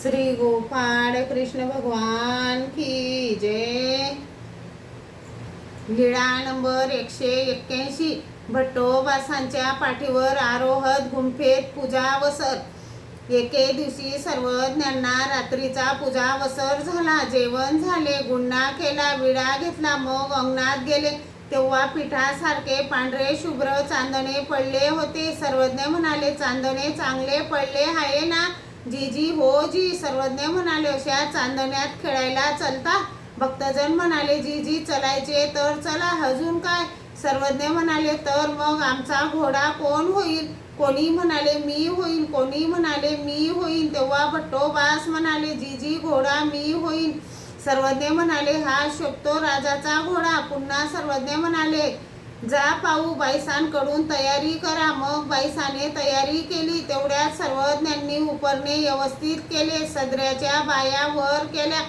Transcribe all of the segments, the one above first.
श्री गोपाळ कृष्ण भगवान की जय। लीळा नंबर 181। भट्टोबासांच्या पाठीवर आरोहत गुंफेत पूजा वसर। एके दिवशी सर्वज्ञांना रात्रीचा पूजा वसर झाला। जेवण झाले, गुन्हा केला, विडा घेतला, मग अंगणात गेले तेव्हा पिठासारखे पांढरे शुभ्र चांदणे पडले होते। सर्वज्ञ म्हणाले, चांदणे चांगले पडले आहे ना जीजी? हो जी। सर्वज्ञ म्हणाले, अशा चांदण्यात खेळायला चलता? भक्तजन म्हणाले, जीजी चलायचे तर चला, अजून काय? सर्वज्ञ म्हणाले, तर मग आमचा घोडा कोण होईल? कोणी म्हणाले, मी होईन, कोणी म्हणाले, मी होईन। तेव्हा भट्टोबास म्हणाले, जीजी घोडा मी होईन। सर्वज्ञ म्हणाले, हा शोभतो राजाचा घोडा। पुन्हा सर्वज्ञ म्हणाले, जा पाहू बाईसांकडून तयारी करा। मग बाईसाने तयारी केली। तेवढ्यात सर्वज्ञांनी उपरणे व्यवस्थित केले, सदऱ्याच्या बाया वर केल्या।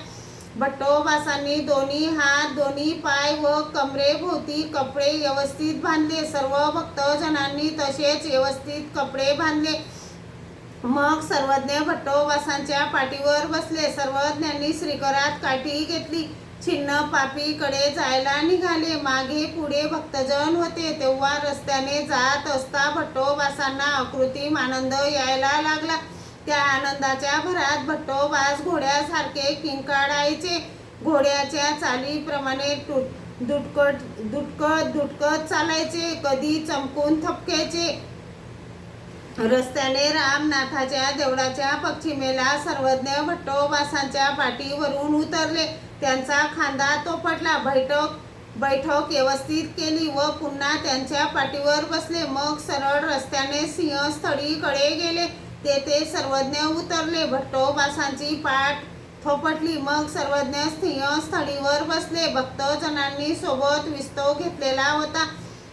भट्टोबासांनी दोन्ही हात, दोन्ही पाय व कमरेभोवती कपडे व्यवस्थित बांधले। सर्व भक्तजनांनी तसेच व्यवस्थित कपडे बांधले। मग सर्वज्ञ भट्टोबासांच्या पाठीवर बसले। सर्वज्ञांनी श्रीकरात काठी घेतली, छिन्न पापीकडे जायला निघाले। मागे पुढे भक्तजन होते। तेव्हा रस्त्याने जात असता भट्टोबासांना अकृत्रिम आनंद यायला लागला। त्या आनंदाच्या भरात भट्टोबास घोड्यासारखे किंकाळायचे। घोड्याच्या चालीप्रमाणे दुटकत चालायचे, कधी चमकून थपकायचे। रस्त्याने रामनाथाच्या देवळाच्या पश्चिमेला सर्वज्ञ भट्टोबासांच्या पाठीवरून उतरले। त्यांचा खांदा तोपटला, बैठक व्यवस्थित केली व पुन्हा त्यांच्या पाठीवर बसले। मग सरळ रस्त्याने सिंहस्थळीकडे गेले। तेथे सर्वज्ञ उतरले, भट्टोबासांची पाठ थोपटली। मग सर्वज्ञ सिंहस्थळीवर बसले। भक्तजनांनी सोबत विस्तव घेतलेला होता।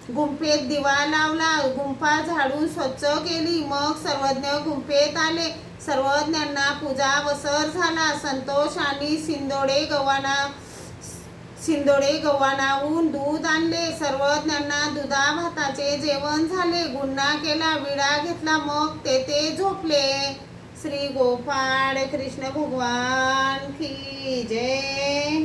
गुंफेत दिवा लावला, गुंफा झाडून स्वच्छ केली। मग सर्वज्ञ गुंफेत आले। सर्वज्ञांना पूजा वसर झाला। संतोषाने शिंदोडे गव्हाणाहून दूध आणले। सर्वज्ञांना दुधाभाताचे जेवण झाले। गुन्हा केला, विडा घेतला, मग तेथे झोपले। श्री गोपाळ कृष्ण भगवान की जय।